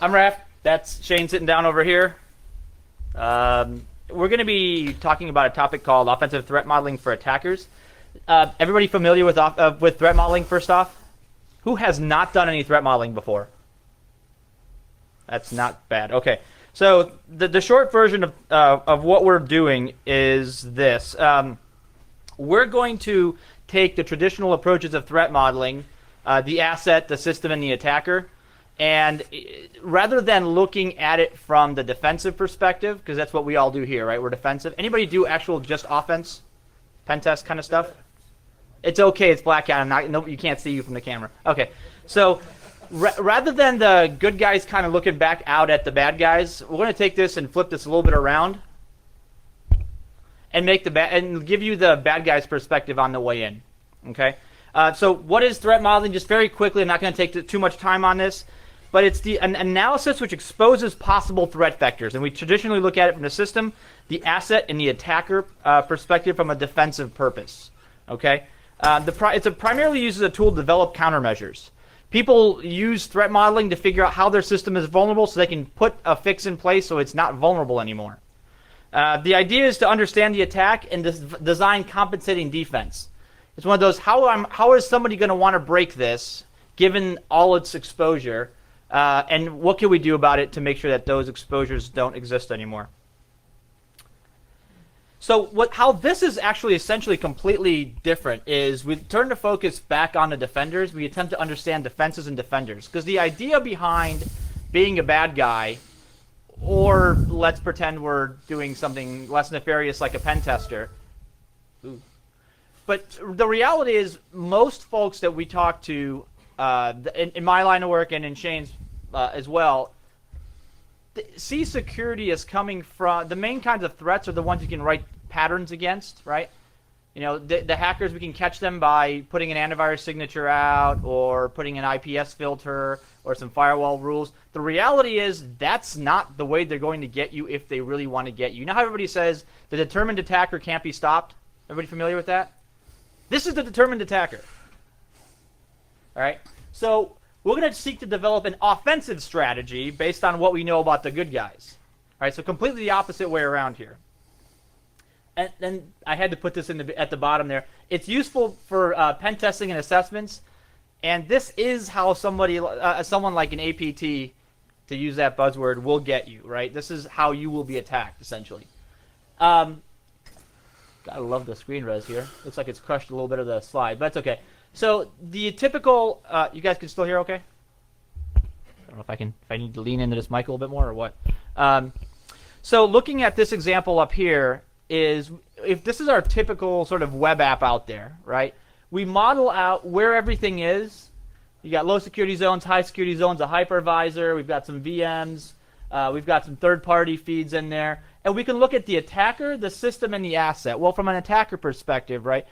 I'm Raph. That's Shane sitting down over here. We're going to be talking about a topic called offensive threat modeling for attackers. Everybody familiar with threat modeling, first off? Who has not done any threat modeling before? That's not bad. Okay. So the short version of what we're doing is this. We're going to take the traditional approaches of threat modeling, the asset, the system, and the attacker, and rather than looking at it from the defensive perspective, because that's what we all do here, right? We're defensive. Anybody do actual just offense, pen test kind of stuff? It's okay. It's blackout. You can't see you from the camera. Okay. So rather than the good guys kind of looking back out at the bad guys, we're going to take this and flip this a little bit around and and give you the bad guys' perspective on the way in. Okay. So what is threat modeling? Just very quickly, I'm not going to take too much time on this, but it's an analysis which exposes possible threat vectors, and we traditionally look at it from the system, the asset, and the attacker perspective from a defensive purpose. Okay. It primarily uses a tool to develop countermeasures. People use threat modeling to figure out how their system is vulnerable so they can put a fix in place so it's not vulnerable anymore. The idea is to understand the attack and design compensating defense. It's one of those, how is somebody going to want to break this given all its exposure, and what can we do about it to make sure that those exposures don't exist anymore? So how this is actually essentially completely different is we turn the focus back on the defenders. We attempt to understand defenses and defenders, because the idea behind being a bad guy, or let's pretend we're doing something less nefarious like a pen tester. Ooh. But the reality is most folks that we talk to in my line of work and in Shane's as well, see security as coming from the main kinds of threats are the ones you can write patterns against, right? You know, the hackers, we can catch them by putting an antivirus signature out or putting an IPS filter or some firewall rules. The reality is that's not the way they're going to get you if they really want to get you. You know how everybody says the determined attacker can't be stopped? Everybody familiar with that? This is the determined attacker. All right? So we're going to seek to develop an offensive strategy based on what we know about the good guys. All right? So completely the opposite way around here. And then I had to put this at the bottom there. It's useful for pen testing and assessments, and this is how someone like an APT, to use that buzzword, will get you, right? This is how you will be attacked, essentially. Gotta love the screen res here. Looks like it's crushed a little bit of the slide, but that's okay. So the typical, you guys can still hear okay? I don't know if I need to lean into this mic a little bit more or what. So looking at this example up here is, if this is our typical sort of web app out there, right? We model out where everything is. You got low security zones, high security zones, a hypervisor. We've got some VMs. We've got some third-party feeds in there. And we can look at the attacker, the system, and the asset. Well, from an attacker perspective, right,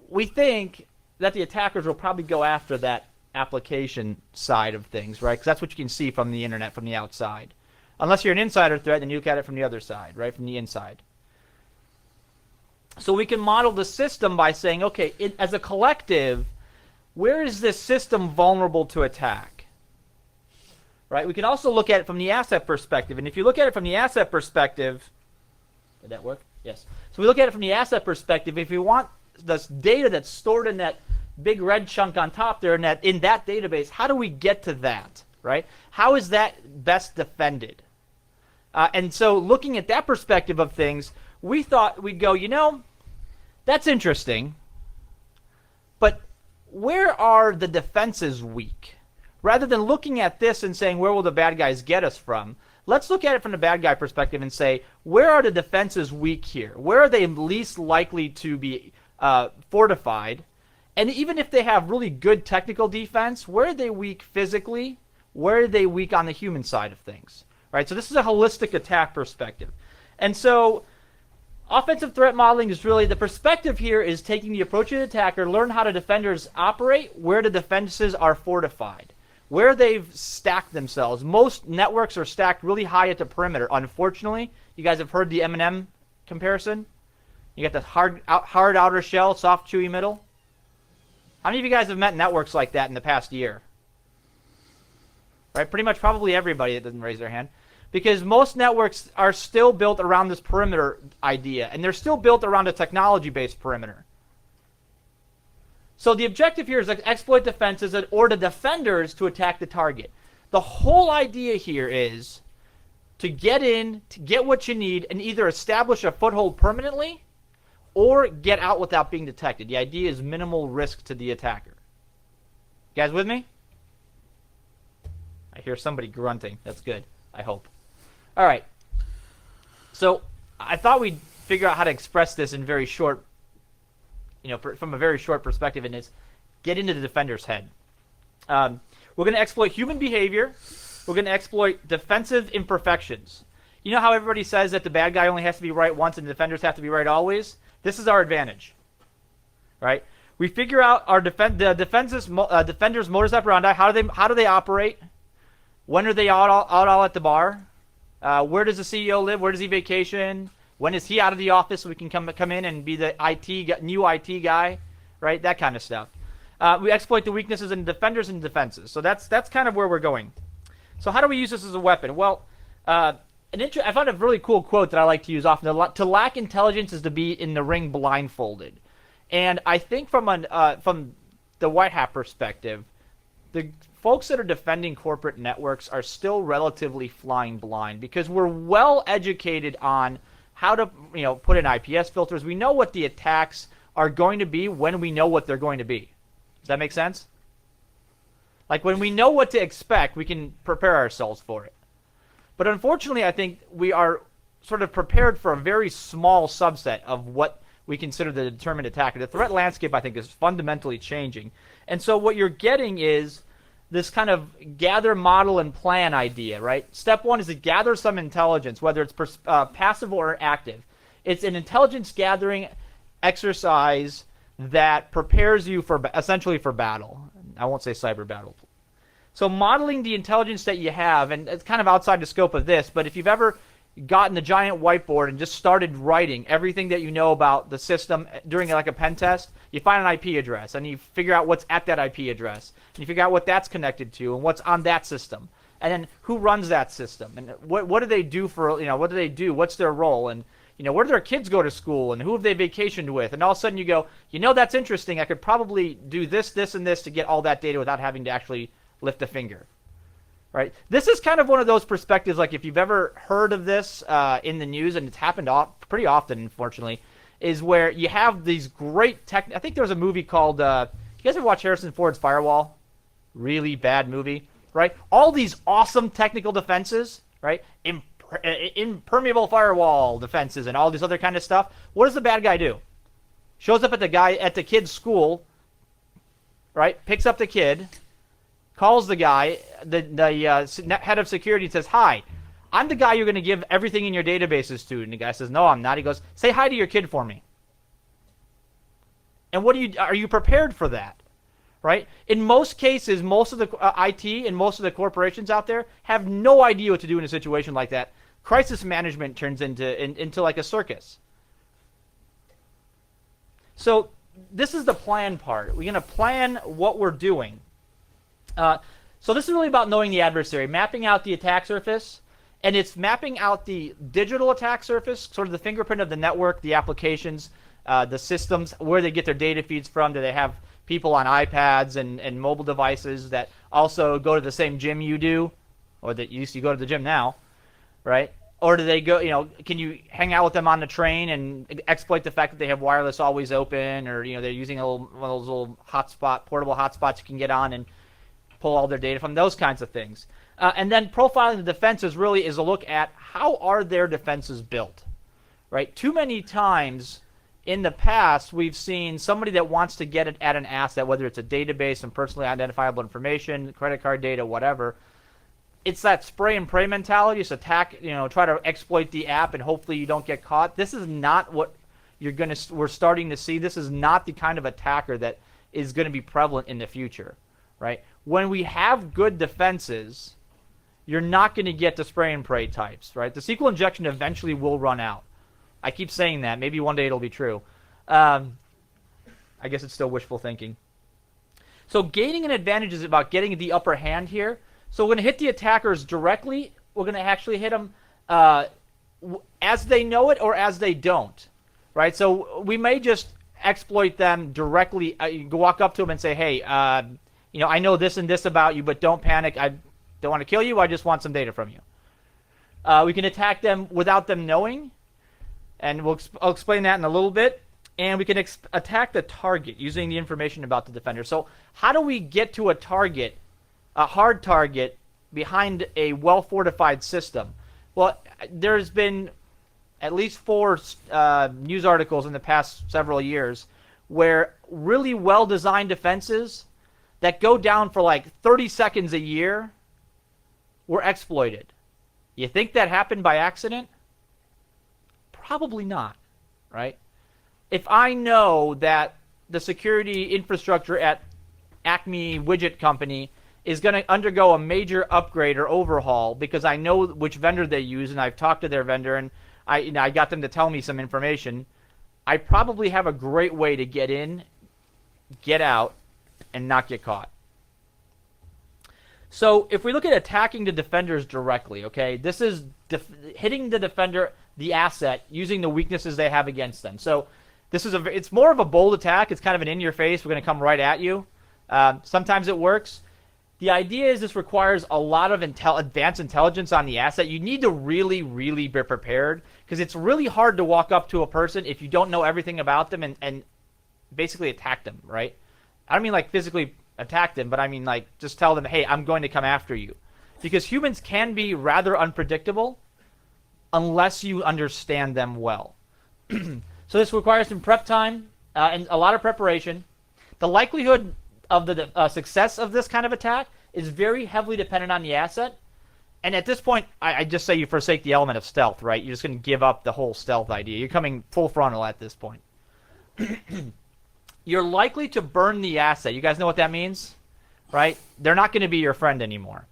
we think that the attackers will probably go after that application side of things, right? Because that's what you can see from the internet, from the outside. Unless you're an insider threat, then you look at it from the other side, right, from the inside. So we can model the system by saying, okay, as a collective, where is this system vulnerable to attack? Right? We can also look at it from the asset perspective. And if you look at it from the asset perspective, did that work? Yes. So we look at it from the asset perspective. If you want this data that's stored in that big red chunk on top there, in that database, how do we get to that? Right? How is that best defended? And so looking at that perspective of things, we thought we'd go, you know, that's interesting, but where are the defenses weak? Rather than looking at this and saying, where will the bad guys get us from? Let's look at it from the bad guy perspective and say, where are the defenses weak here? Where are they least likely to be fortified? And even if they have really good technical defense, where are they weak physically? Where are they weak on the human side of things? Right? So this is a holistic attack perspective. And so offensive threat modeling is really, the perspective here is taking the approach of the attacker, learn how the defenders operate, where the defenses are fortified, where they've stacked themselves. Most networks are stacked really high at the perimeter. Unfortunately, you guys have heard the M&M comparison. You got the hard outer shell, soft chewy middle. How many of you guys have met networks like that in the past year? right? Pretty much probably everybody that doesn't raise their hand. Because most networks are still built around this perimeter idea, and they're still built around a technology-based perimeter. So the objective here is to exploit defenses or the defenders to attack the target. The whole idea here is to get in, to get what you need, and either establish a foothold permanently or get out without being detected. The idea is minimal risk to the attacker. You guys with me? I hear somebody grunting. That's good, I hope. All right. So I thought we'd figure out how to express this in very short, from a very short perspective, and it's get into the defender's head. We're going to exploit human behavior. We're going to exploit defensive imperfections. You know how everybody says that the bad guy only has to be right once and the defenders have to be right always? This is our advantage, right? We figure out our defenders' modus operandi. How do they operate? When are they all at the bar? Where does the CEO live? Where does he vacation? When is he out of the office so we can come in and be the new IT guy, right? That kind of stuff. We exploit the weaknesses in defenders and defenses. So that's kind of where we're going. So how do we use this as a weapon? Well, I found a really cool quote that I like to use often. To lack intelligence is to be in the ring blindfolded. And I think from the white hat perspective, the folks that are defending corporate networks are still relatively flying blind because we're well educated on how to put in IPS filters. We know what the attacks are going to be when we know what they're going to be. Does that make sense? Like when we know what to expect, we can prepare ourselves for it. But unfortunately, I think we are sort of prepared for a very small subset of what we consider the determined attacker. The threat landscape, I think, is fundamentally changing. And so what you're getting is this kind of gather, model, and plan idea, right? Step one is to gather some intelligence, whether it's passive or active. It's an intelligence gathering exercise that prepares you essentially for battle. I won't say cyber battle. So modeling the intelligence that you have, and it's kind of outside the scope of this, but if you've ever gotten the giant whiteboard and just started writing everything that you know about the system during like a pen test, you find an IP address and you figure out what's at that IP address, and you figure out what that's connected to and what's on that system, and then who runs that system, and what do they do what do they do, what's their role, and where do their kids go to school, and who have they vacationed with, and all of a sudden you go, that's interesting, I could probably do this, this, and this to get all that data without having to actually lift a finger. Right? This is kind of one of those perspectives, like if you've ever heard of this in the news, and it's happened pretty often, unfortunately, is where you have these great I think there was a movie called, you guys ever watch Harrison Ford's Firewall? Really bad movie, right? All these awesome technical defenses, right? Impermeable firewall defenses and all this other kind of stuff. What does the bad guy do? Shows up at the kid's school, right? Picks up the kid, calls the guy, the head of security, and says, "Hi, I'm the guy you're going to give everything in your databases to." And the guy says, "No, I'm not." He goes, "Say hi to your kid for me." And are you prepared for that? Right? In most cases, most of the IT and most of the corporations out there have no idea what to do in a situation like that. Crisis management turns into like a circus. So this is the plan part. We're going to plan what we're doing. So this is really about knowing the adversary, mapping out the attack surface, and it's mapping out the digital attack surface, sort of the fingerprint of the network, the applications, the systems, where they get their data feeds from. Do they have people on iPads and mobile devices that also go to the same gym you do, or that you go to the gym now, right? Or do they go, can you hang out with them on the train and exploit the fact that they have wireless always open, or they're using one of those little portable hotspots you can get on and pull all their data from, those kinds of things. And then profiling the defenses really is a look at how are their defenses built, right? Too many times in the past, we've seen somebody that wants to get it at an asset, whether it's a database and personally identifiable information, credit card data, whatever. It's that spray and pray mentality. Just attack, try to exploit the app and hopefully you don't get caught. This is not what we're starting to see. This is not the kind of attacker that is going to be prevalent in the future, right? When we have good defenses, you're not going to get the spray and pray types, right? The SQL injection eventually will run out. I keep saying that. Maybe one day it'll be true. I guess it's still wishful thinking. So gaining an advantage is about getting the upper hand here. So we're going to hit the attackers directly. We're going to actually hit them as they know it or as they don't, right? So we may just exploit them directly. You walk up to them and say, hey, I know this and this about you, but don't panic. I don't want to kill you. I just want some data from you. We can attack them without them knowing, and I'll explain that in a little bit. And we can attack the target using the information about the defender. So how do we get to a target, a hard target, behind a well-fortified system? Well, there's been at least 4 news articles in the past several years where really well-designed defenses that go down for like 30 seconds a year were exploited. You think that happened by accident? Probably not, right? If I know that the security infrastructure at Acme Widget Company is going to undergo a major upgrade or overhaul because I know which vendor they use and I've talked to their vendor and I got them to tell me some information, I probably have a great way to get in, get out, and not get caught. So if we look at attacking the defenders directly, okay, this is hitting the defender, the asset, using the weaknesses they have against them. So this is it's more of a bold attack. It's kind of an in-your-face. We're going to come right at you. Sometimes it works. The idea is this requires a lot of advanced intelligence on the asset. You need to really, really be prepared because it's really hard to walk up to a person if you don't know everything about them and basically attack them, right? I don't mean like physically attack them, but I mean like just tell them, hey, I'm going to come after you. Because humans can be rather unpredictable unless you understand them well. So this requires some prep time and a lot of preparation. The likelihood of the success of this kind of attack is very heavily dependent on the asset. And at this point, I just say you forsake the element of stealth, right? You're just going to give up the whole stealth idea. You're coming full frontal at this point. You're likely to burn the asset. You guys know what that means, right? They're not going to be your friend anymore.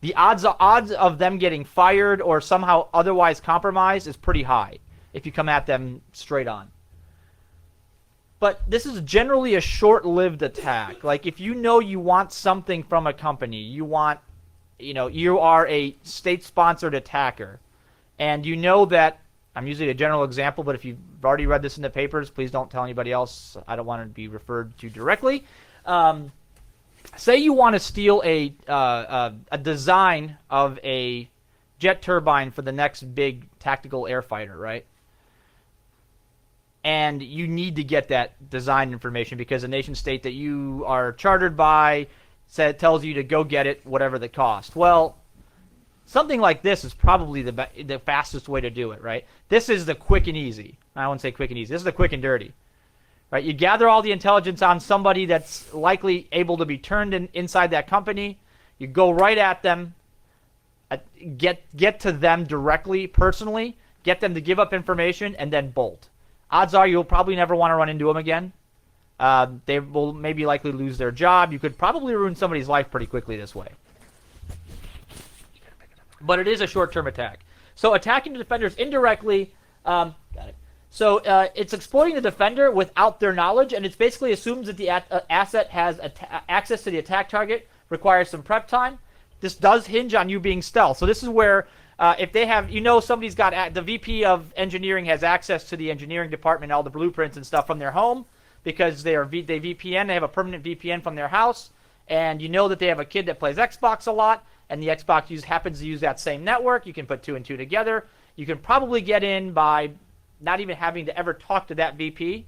The odds of them getting fired or somehow otherwise compromised is pretty high if you come at them straight on. But this is generally a short-lived attack. Like if you know you want something from a company, you are a state-sponsored attacker, and you know that, I'm using a general example, but if you've already read this in the papers, please don't tell anybody else. I don't want to be referred to directly. Say you want to steal a design of a jet turbine for the next big tactical air fighter, right? And you need to get that design information because the nation state that you are chartered by tells you to go get it, whatever the cost. Well, something like this is probably the fastest way to do it, right? This is the quick and easy. I wouldn't say quick and easy. This is the quick and dirty, right? You gather all the intelligence on somebody that's likely able to be turned inside that company. You go right at them, get to them directly, personally, get them to give up information, and then bolt. Odds are you'll probably never want to run into them again. They will maybe likely lose their job. You could probably ruin somebody's life pretty quickly this way. But it is a short-term attack. So attacking the defenders indirectly, got it. So it's exploiting the defender without their knowledge, and it basically assumes that the asset has access to the attack target, requires some prep time. This does hinge on you being stealth. So this is where if they have, somebody's got the VP of engineering has access to the engineering department, all the blueprints and stuff from their home because they VPN. They have a permanent VPN from their house, and you know that they have a kid that plays Xbox a lot, and the Xbox happens to use that same network. You can put 2 and 2 together. You can probably get in by not even having to ever talk to that VP.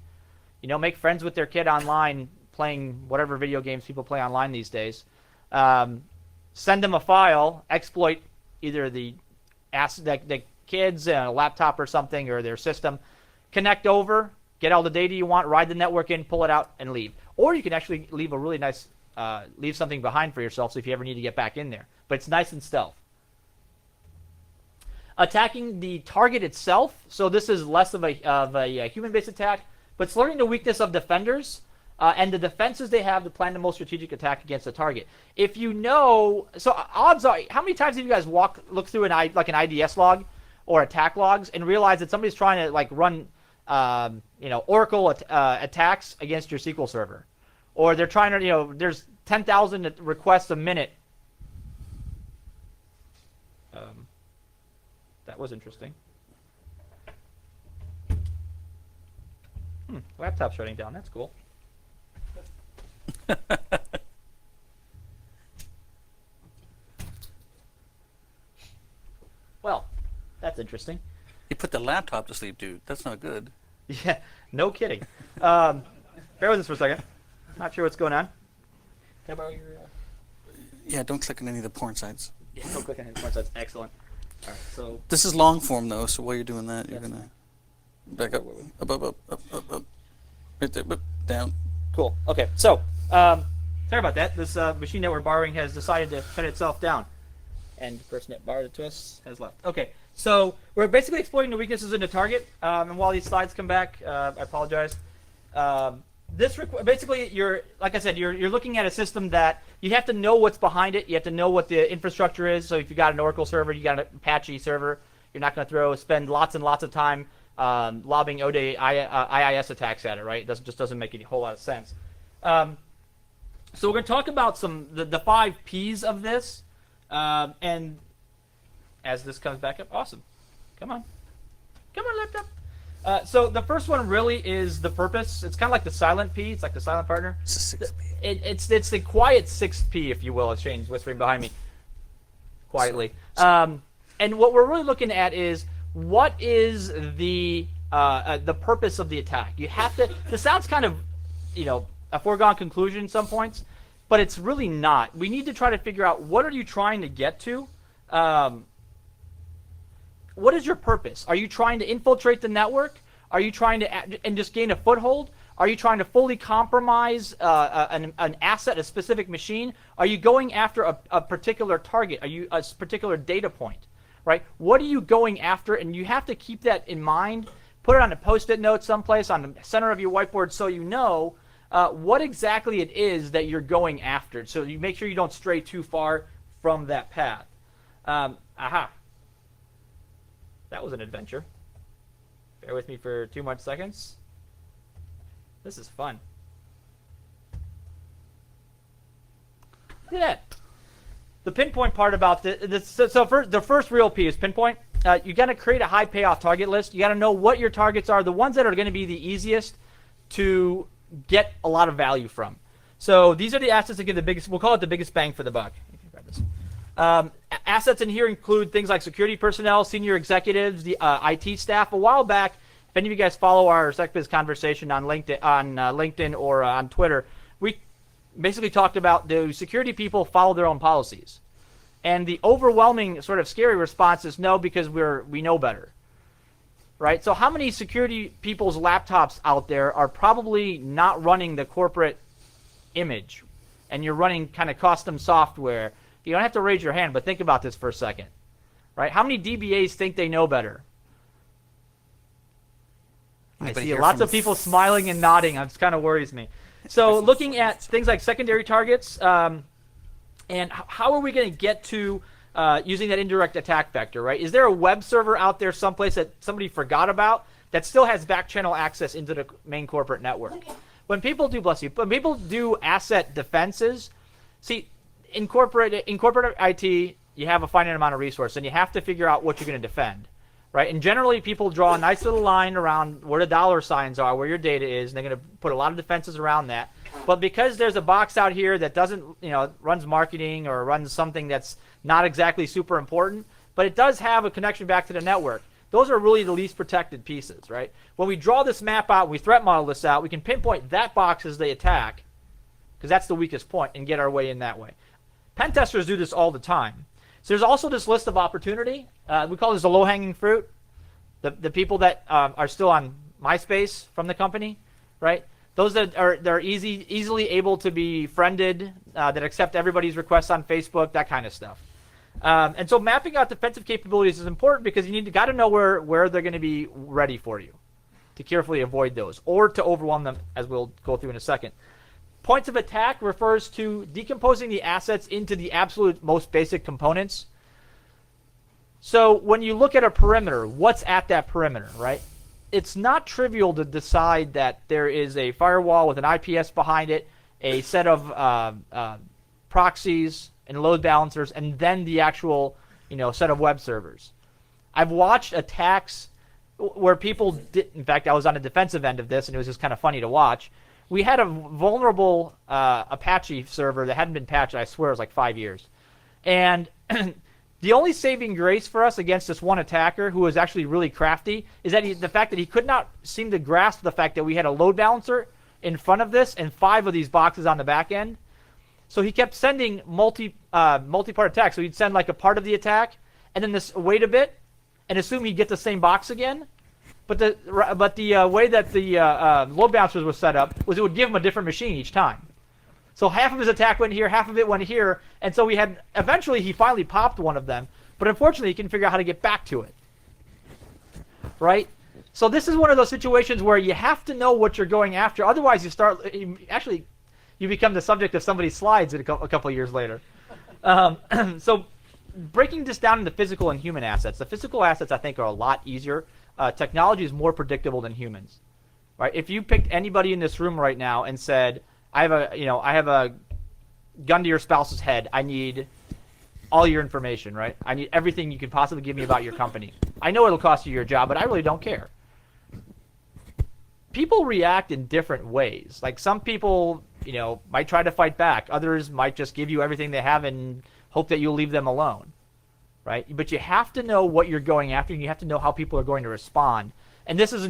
Make friends with their kid online, playing whatever video games people play online these days. Send them a file, exploit either the kids, a laptop or something, or their system, connect over, get all the data you want, ride the network in, pull it out, and leave. Or you can actually leave a really nice, leave something behind for yourself so if you ever need to get back in there. But it's nice and stealth. Attacking the target itself, so this is less of a human-based attack, but it's learning the weakness of defenders and the defenses they have to plan the most strategic attack against the target. If you know, so odds are, how many times have you guys look through an IDS log or attack logs and realize that somebody's trying to run Oracle attacks against your SQL server, or they're trying to there's 10,000 requests a minute That was interesting. Laptop shutting down. That's cool. Well, that's interesting. You put the laptop to sleep, dude. That's not good. Yeah, no kidding. Bear with us for a second. Not sure what's going on. Can I borrow your... Yeah, don't click on any of the porn sites. Yeah, don't click on any porn sites. Excellent. All right, so... This is long form, though, so while you're doing that, you're going to back up, up. Right there, down. Cool. Okay, so, sorry about that. This machine that we're borrowing has decided to shut itself down. And the person that borrowed it to us has left. Okay, so we're basically exploiting the weaknesses in the target. And while these slides come back, I apologize. Basically, like I said, you're looking at a system that you have to know what's behind it. You have to know what the infrastructure is. So if you got an Oracle server, you got an Apache server, you're not going to spend lots and lots of time lobbing ODA IIS attacks at it, right? It just doesn't make any whole lot of sense. So we're going to talk about the 5 P's of this. And as this comes back up, awesome. Come on, laptop. So the first one really is the purpose. It's kind of like the silent P. It's like the silent partner. It's the 6th P. It's the quiet 6th P, if you will. It's Shane's whispering behind me quietly. And what we're really looking at is what is the purpose of the attack. You have to. This sounds kind of, a foregone conclusion in some points, but it's really not. We need to try to figure out, what are you trying to get to? What is your purpose? Are you trying to infiltrate the network? Are you trying to and just gain a foothold? Are you trying to fully compromise an asset, a specific machine? Are you going after a particular target? Are you a particular data point? Right? What are you going after? And you have to keep that in mind. Put it on a Post-it note someplace on the center of your whiteboard so you know what exactly it is that you're going after. So you make sure you don't stray too far from that path. Aha. That was an adventure. Bear with me for 2 more seconds. This is fun. Look at that. The pinpoint part about this. So first, the first real P is pinpoint. You got to create a high payoff target list. You got to know what your targets are, the ones that are going to be the easiest to get a lot of value from. So these are the assets that give the biggest, we'll call it the biggest bang for the buck. Grab this. Assets in here include things like security personnel, senior executives, the IT staff. A while back, if any of you guys follow our SecBiz conversation on LinkedIn or on Twitter, we basically talked about, do security people follow their own policies? And the overwhelming sort of scary response is no, because we know better. Right? So how many security people's laptops out there are probably not running the corporate image, and you're running kind of custom software? You don't have to raise your hand, but think about this for a second. Right? How many DBAs think they know better? I see lots of people smiling and nodding. It kind of worries me. So looking at things like secondary targets, and how are we going to get to using that indirect attack vector, right? Is there a web server out there someplace that somebody forgot about that still has back channel access into the main corporate network? Okay. When people do, bless you, when people do asset defenses, see, in corporate IT, you have a finite amount of resource, and you have to figure out what you're going to defend, right? And generally, people draw a nice little line around where the dollar signs are, where your data is, and they're going to put a lot of defenses around that. But because there's a box out here that doesn't, runs marketing or runs something that's not exactly super important, but it does have a connection back to the network, those are really the least protected pieces, right? When we draw this map out, we threat model this out, we can pinpoint that box as the attack, because that's the weakest point, and get our way in that way. Pen testers do this all the time. So there's also this list of opportunity. We call this the low-hanging fruit. The people that are still on MySpace from the company, right? Those that are easily able to be friended, that accept everybody's requests on Facebook, that kind of stuff. And so mapping out defensive capabilities is important because you got to know where they're going to be ready for you to carefully avoid those, or to overwhelm them, as we'll go through in a second. Points of attack refers to decomposing the assets into the absolute most basic components. So when you look at a perimeter, what's at that perimeter, right? It's not trivial to decide that there is a firewall with an IPS behind it, a set of proxies and load balancers, and then the actual set of web servers. I've watched attacks where people did. In fact, I was on the defensive end of this, and it was just kind of funny to watch. We had a vulnerable Apache server that hadn't been patched. I swear it was like 5 years, and the only saving grace for us against this one attacker, who was actually really crafty, is that the fact that he could not seem to grasp the fact that we had a load balancer in front of this and 5 of these boxes on the back end. So he kept sending multi-part attacks. So he'd send like a part of the attack, and then wait a bit, and assume he'd get the same box again. But the way that the load balancers was set up was it would give him a different machine each time. So half of his attack went here, half of it went here, and so eventually he finally popped one of them, but unfortunately he couldn't figure out how to get back to it. Right? So this is one of those situations where you have to know what you're going after, otherwise you become the subject of somebody's slides a couple of years later. So breaking this down into physical and human assets, the physical assets I think are a lot easier. Technology is more predictable than humans. Right? If you picked anybody in this room right now and said, I have a gun to your spouse's head. I need all your information, right? I need everything you can possibly give me about your company. I know it'll cost you your job, but I really don't care. People react in different ways. Like some people, might try to fight back. Others might just give you everything they have and hope that you'll leave them alone, right? But you have to know what you're going after, and you have to know how people are going to respond. And this is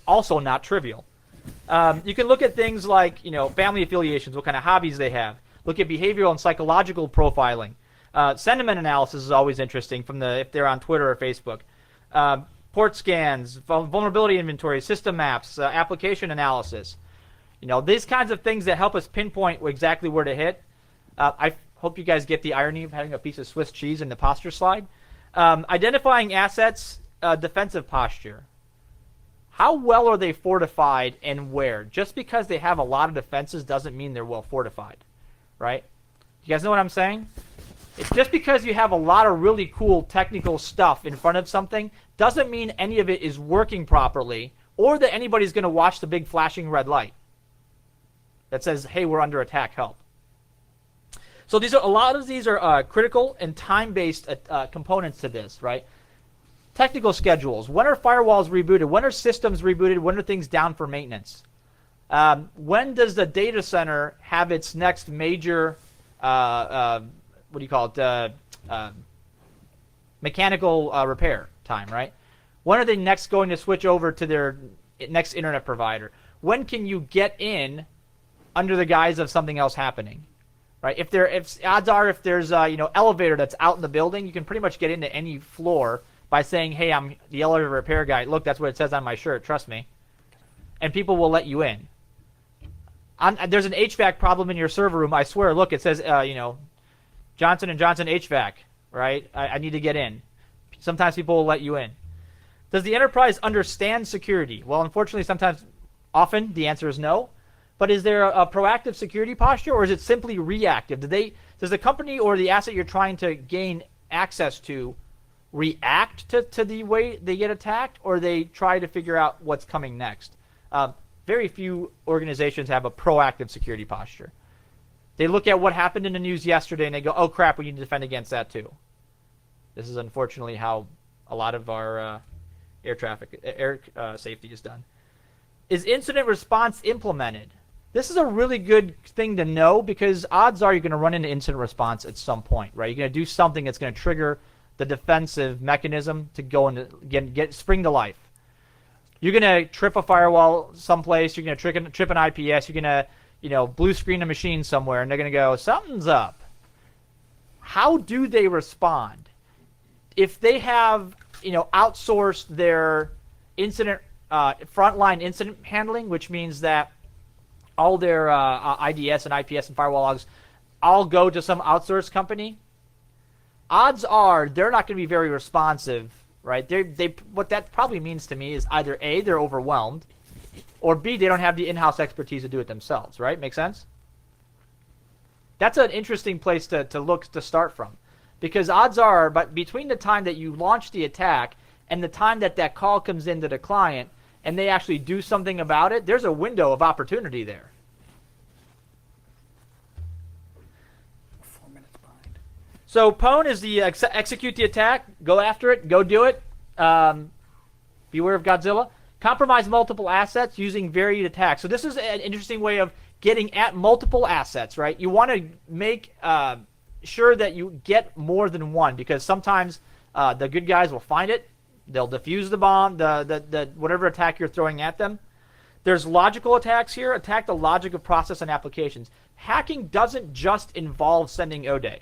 also not trivial. You can look at things like, family affiliations, what kind of hobbies they have. Look at behavioral and psychological profiling. Sentiment analysis is always interesting if they're on Twitter or Facebook. Port scans, vulnerability inventory, system maps, application analysis. These kinds of things that help us pinpoint exactly where to hit. I hope you guys get the irony of having a piece of Swiss cheese in the posture slide. Identifying assets, defensive posture. How well are they fortified and where? Just because they have a lot of defenses doesn't mean they're well fortified, right? You guys know what I'm saying? It's just because you have a lot of really cool technical stuff in front of something doesn't mean any of it is working properly or that anybody's going to watch the big flashing red light that says, hey, we're under attack, help. So a lot of these are critical and time-based components to this, right? Technical schedules. When are firewalls rebooted? When are systems rebooted? When are things down for maintenance? When does the data center have its next major, mechanical repair time, right? When are they next going to switch over to their next internet provider? When can you get in under the guise of something else happening, right? If odds are if there's elevator that's out in the building, you can pretty much get into any floor by saying, hey, I'm the elevator repair guy. Look, that's what it says on my shirt. Trust me. And people will let you in. There's an HVAC problem in your server room. I swear, look, it says, Johnson & Johnson HVAC, right? I need to get in. Sometimes people will let you in. Does the enterprise understand security? Well, unfortunately, often, the answer is no. But is there a proactive security posture, or is it simply reactive? Does the company or the asset you're trying to gain access to react to the way they get attacked, or they try to figure out what's coming next? Very few organizations have a proactive security posture. They look at what happened in the news yesterday and they go, oh crap, we need to defend against that too. This is unfortunately how a lot of our air safety is done. Is incident response implemented? This is a really good thing to know because odds are you're going to run into incident response at some point, right? You're going to do something that's going to trigger the defensive mechanism to go and get spring to life. You're going to trip a firewall someplace. You're going to trip an IPS. You're going to blue screen a machine somewhere, and they're going to go, something's up. How do they respond? If they have outsourced their incident frontline incident handling, which means that all their IDS and IPS and firewall logs all go to some outsourced company, odds are they're not going to be very responsive, right? What that probably means to me is either A, they're overwhelmed, or B, they don't have the in-house expertise to do it themselves, right? Make sense? That's an interesting place to look to start from, because odds are, but between the time that you launch the attack and the time that call comes into the client and they actually do something about it, there's a window of opportunity there. 4 minutes behind. So pwn is the execute the attack, go after it, go do it. Beware of Godzilla. Compromise multiple assets using varied attacks. So this is an interesting way of getting at multiple assets, right? You want to make sure that you get more than one, because sometimes the good guys will find it. They'll defuse the bomb, the whatever attack you're throwing at them. There's logical attacks here. Attack the logic of process and applications. Hacking doesn't just involve sending ODE,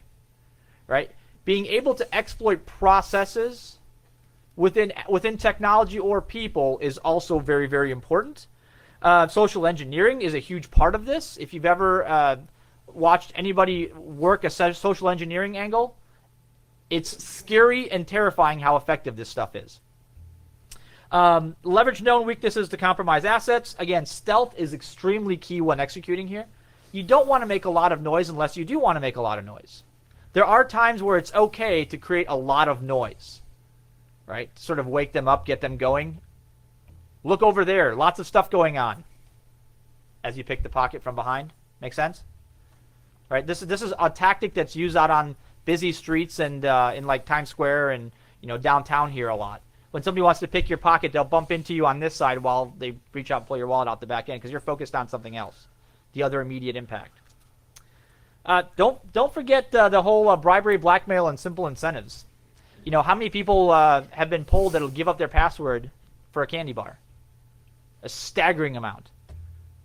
right? Being able to exploit processes within technology or people is also very, very important. Social engineering is a huge part of this. If you've ever watched anybody work a social engineering angle, it's scary and terrifying how effective this stuff is. Leverage known weaknesses to compromise assets. Again, stealth is extremely key when executing here. You don't want to make a lot of noise unless you do want to make a lot of noise. There are times where it's okay to create a lot of noise, right? Sort of wake them up, get them going. Look over there, lots of stuff going on as you pick the pocket from behind. Make sense? Right? This is a tactic that's used out on busy streets and in like Times Square and downtown here a lot. When somebody wants to pick your pocket, they'll bump into you on this side while they reach out and pull your wallet out the back end because you're focused on something else, the other immediate impact. Don't forget the whole bribery, blackmail, and simple incentives. How many people have been polled that'll give up their password for a candy bar? A staggering amount.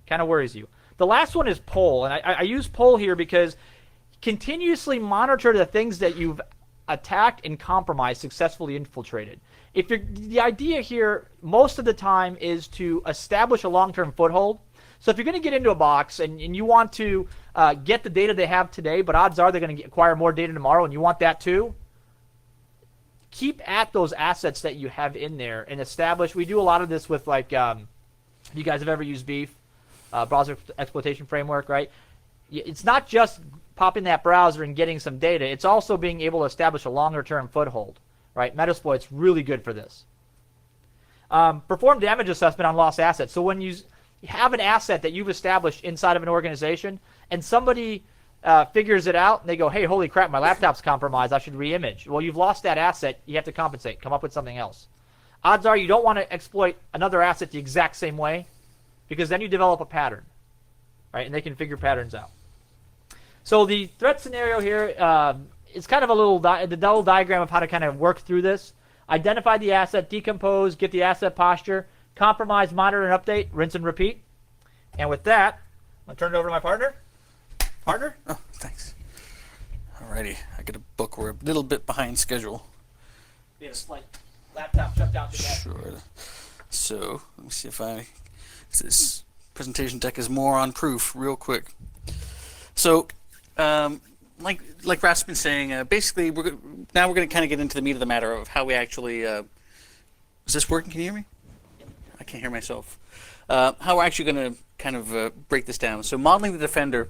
Kind of worries you. The last one is poll, and I use poll here because continuously monitor the things that you've attacked and compromised, successfully infiltrated. The idea here most of the time is to establish a long-term foothold. So if you're going to get into a box and you want to get the data they have today, but odds are they're going to acquire more data tomorrow and you want that too, keep at those assets that you have in there and establish. We do a lot of this with like, if you guys have ever used Beef, browser exploitation framework, right? It's not just popping that browser and getting some data. It's also being able to establish a longer-term foothold, right? Metasploit's really good for this. Perform damage assessment on lost assets. So when you have an asset that you've established inside of an organization and somebody figures it out and they go, hey, holy crap, my laptop's compromised, I should reimage. Well, you've lost that asset. You have to compensate. Come up with something else. Odds are you don't want to exploit another asset the exact same way because then you develop a pattern, right? And they can figure patterns out. So the threat scenario here is kind of the double diagram of how to kind of work through this. Identify the asset, decompose, get the asset posture, compromise, monitor, and update, rinse and repeat. And with that, I'm going to turn it over to my partner. Partner? Oh, thanks. Alrighty, I get a book. We're a little bit behind schedule. We have a slight laptop shut down today. Sure. So, let me see if this presentation deck is more on proof real quick. So, like Raf's been saying, basically, now we're going to kind of get into the meat of the matter of how we actually... is this working? Can you hear me? I can't hear myself. How we're actually going to kind of break this down. So modeling the defender,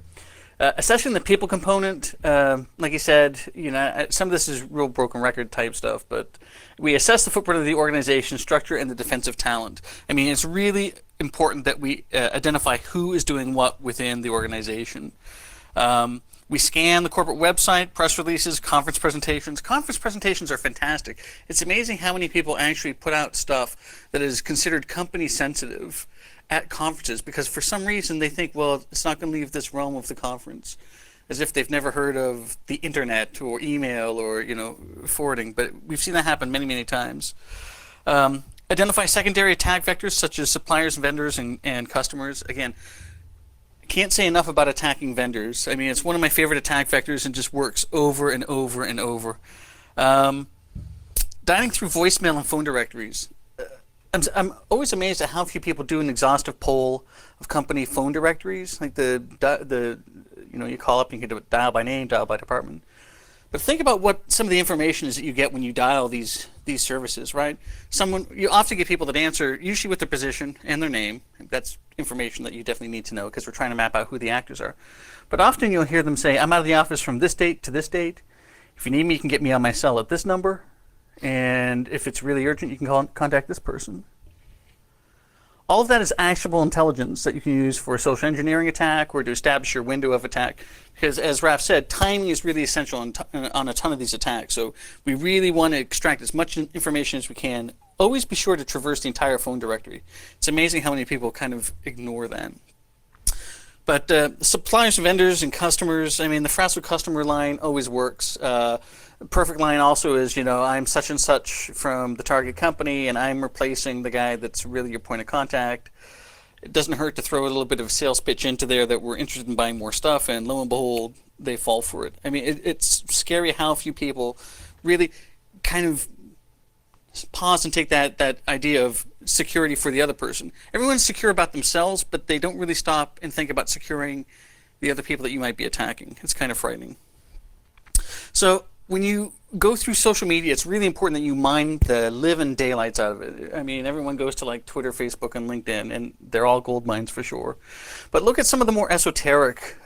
assessing the people component, like you said, some of this is real broken record type stuff, but we assess the footprint of the organization, structure, and the defensive talent. I mean, it's really important that we identify who is doing what within the organization. We scan the corporate website, press releases, conference presentations. Conference presentations are fantastic. It's amazing how many people actually put out stuff that is considered company sensitive at conferences because for some reason they think, well, it's not going to leave this realm of the conference, as if they've never heard of the internet or email or forwarding. But we've seen that happen many, many times. Identify secondary attack vectors such as suppliers, vendors, and customers. Again, can't say enough about attacking vendors. I mean, it's one of my favorite attack vectors and just works over and over and over. Dialing through voicemail and phone directories. I'm always amazed at how few people do an exhaustive poll of company phone directories. Like you call up and you can do it dial by name, dial by department. But think about what some of the information is that you get when you dial these services, right? You often get people that answer usually with their position and their name. That's information that you definitely need to know because we're trying to map out who the actors are. But often you'll hear them say, I'm out of the office from this date to this date. If you need me, you can get me on my cell at this number. And if it's really urgent, you can contact this person. All of that is actionable intelligence that you can use for a social engineering attack or to establish your window of attack. Because as Raf said, timing is really essential on a ton of these attacks. So we really want to extract as much information as we can. Always be sure to traverse the entire phone directory. It's amazing how many people kind of ignore that. But suppliers, vendors, and customers, I mean, the Frazzle customer line always works. Perfect line also is, you know, I'm such and such from the target company, and I'm replacing the guy that's really your point of contact. It doesn't hurt to throw a little bit of a sales pitch into there that we're interested in buying more stuff, and lo and behold, they fall for it. I mean, it's scary how few people really kind of pause and take that idea of security for the other person. Everyone's secure about themselves, but they don't really stop and think about securing the other people that you might be attacking. It's kind of frightening. So when you go through social media, it's really important that you mine the living daylights out of it. I mean, everyone goes to like Twitter, Facebook, and LinkedIn, and they're all gold mines for sure. But look at some of the more esoteric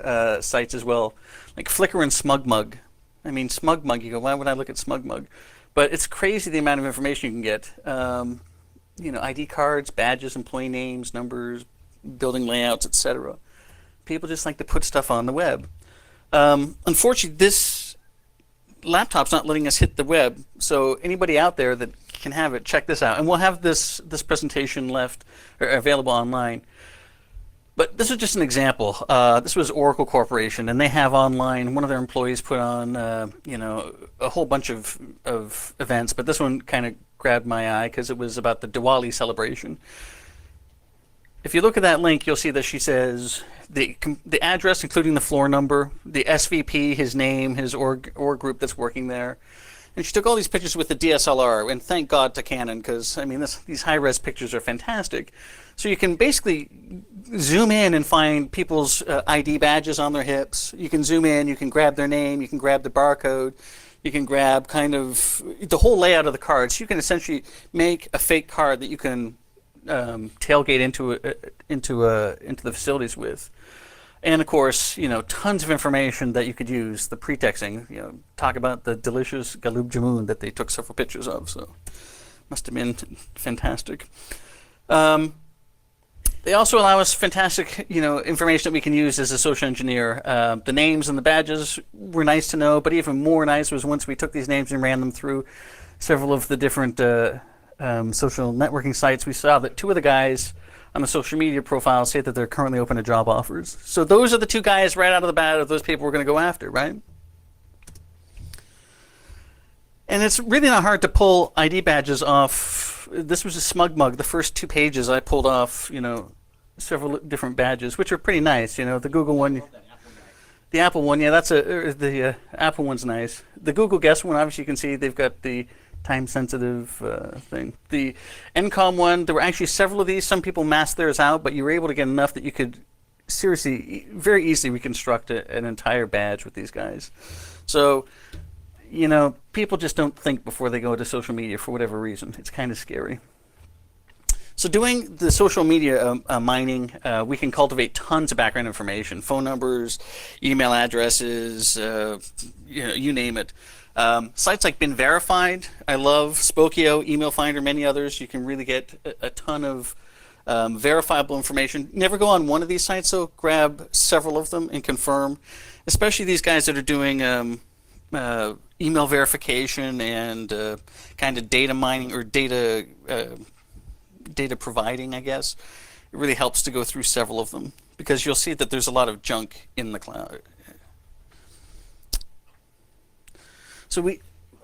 sites as well, like Flickr and SmugMug. I mean, SmugMug, you go, why would I look at SmugMug? But it's crazy the amount of information you can get. You know, ID cards, badges, employee names, numbers, building layouts, etc. People just like to put stuff on the web. Unfortunately, this laptop's not letting us hit the web, so anybody out there that can have it, check this out. And we'll have this presentation left or available online. But this is just an example. This was Oracle Corporation, and they have online, one of their employees put on, you know, a whole bunch of events, but this one kind of grabbed my eye because it was about the Diwali celebration. If you look at that link, you'll see that she says the address, including the floor number, the SVP, his name, his org group that's working there. And she took all these pictures with the DSLR, and thank God to Canon, because, I mean, these high-res pictures are fantastic. So you can basically zoom in and find people's ID badges on their hips. You can zoom in, you can grab their name, you can grab the barcode, you can grab kind of the whole layout of the card. So you can essentially make a fake card that you can tailgate into the facilities with. And of course, you know, tons of information that you could use. The pretexting, you know, talk about the delicious galoob jamun that they took several pictures of. So, must have been fantastic. They also allow us fantastic, you know, information that we can use as a social engineer. The names and the badges were nice to know, but even more nice was once we took these names and ran them through several of the different social networking sites. We saw that two of the guys on the social media profiles say that they're currently open to job offers. So those are the two guys right out of the bat of those people we're going to go after, right? And it's really not hard to pull ID badges off. This was a SmugMug. The first 2 pages I pulled off, you know, several different badges, which are pretty nice. You know, the Google one, the Apple one, yeah, that's the Apple one's nice. The Google Guest one, obviously you can see they've got the time-sensitive thing. The NCOM one, there were actually several of these. Some people masked theirs out, but you were able to get enough that you could seriously, very easily reconstruct an entire badge with these guys. So, you know, people just don't think before they go to social media for whatever reason. It's kind of scary. So doing the social media mining, we can cultivate tons of background information, phone numbers, email addresses, you know, you name it. Sites like Been Verified, I love, Spokio, Email Finder, many others. You can really get a ton of verifiable information. Never go on one of these sites, though. Grab several of them and confirm, especially these guys that are doing email verification and kind of data mining or data providing, I guess. It really helps to go through several of them because you'll see that there's a lot of junk in the cloud. So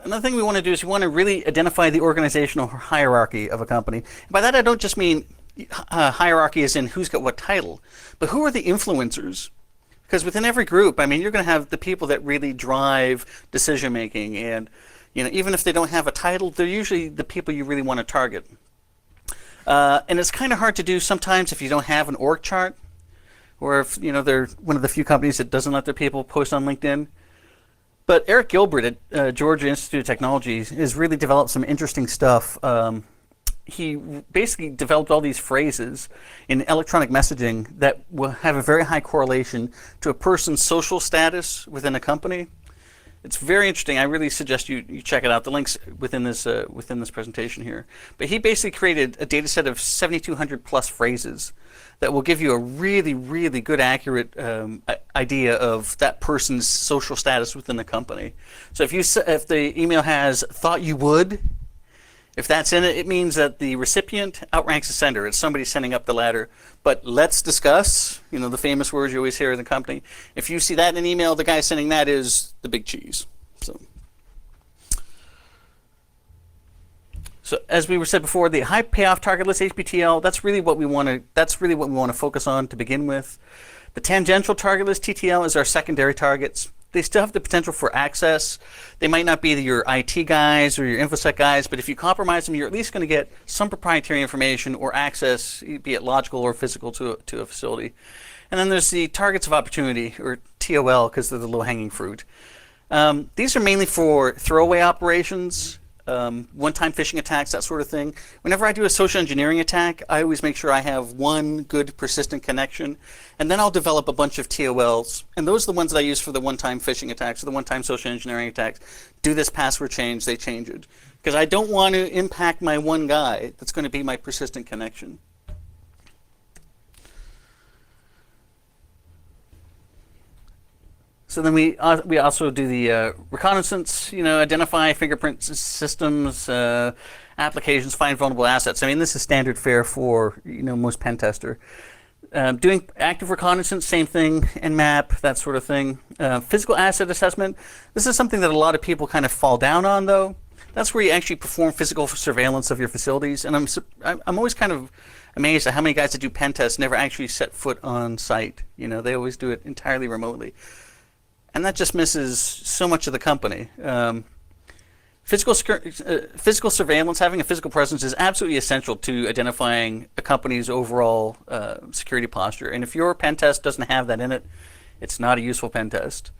another thing we want to do is we want to really identify the organizational hierarchy of a company. By that I don't just mean hierarchy as in who's got what title, but who are the influencers? Because within every group, I mean, you're going to have the people that really drive decision making, and you know, even if they don't have a title, they're usually the people you really want to target. And it's kind of hard to do sometimes if you don't have an org chart, or if you know they're one of the few companies that doesn't let their people post on LinkedIn. But Eric Gilbert at Georgia Institute of Technology has really developed some interesting stuff. He basically developed all these phrases in electronic messaging that will have a very high correlation to a person's social status within a company. It's very interesting. I really suggest you check it out. The links within this presentation here. But he basically created a data set of 7,200 plus phrases that will give you a really, really good, accurate idea of that person's social status within the company. So if the email has "thought you would," if that's in it, it means that the recipient outranks the sender. It's somebody sending up the ladder. But "let's discuss," the famous words you always hear in the company. If you see that in an email, the guy sending that is the big cheese. So as we said before, the high payoff target list HPTL, that's really what we want to focus on to begin with. The tangential target list TTL is our secondary targets. They still have the potential for access. They might not be your IT guys or your InfoSec guys, but if you compromise them, you're at least going to get some proprietary information or access, be it logical or physical, to a facility. And then there's the targets of opportunity, or TOL, because they're the low-hanging fruit. These are mainly for throwaway operations, one-time phishing attacks, that sort of thing. Whenever I do a social engineering attack, I always make sure I have one good persistent connection, and then I'll develop a bunch of TOLs. And those are the ones that I use for the one-time phishing attacks or the one-time social engineering attacks. Do this password change, they change it. Because I don't want to impact my one guy that's going to be my persistent connection. So then we also do the reconnaissance, identify fingerprint systems, applications, find vulnerable assets. I mean, this is standard fare for most pen tester. Doing active reconnaissance, same thing, Nmap, that sort of thing. Physical asset assessment. This is something that a lot of people kind of fall down on, though. That's where you actually perform physical surveillance of your facilities. And I'm always kind of amazed at how many guys that do pen tests never actually set foot on site. They always do it entirely remotely. And that just misses so much of the company. Physical surveillance, having a physical presence, is absolutely essential to identifying a company's overall security posture. And if your pen test doesn't have that in it, it's not a useful pen test.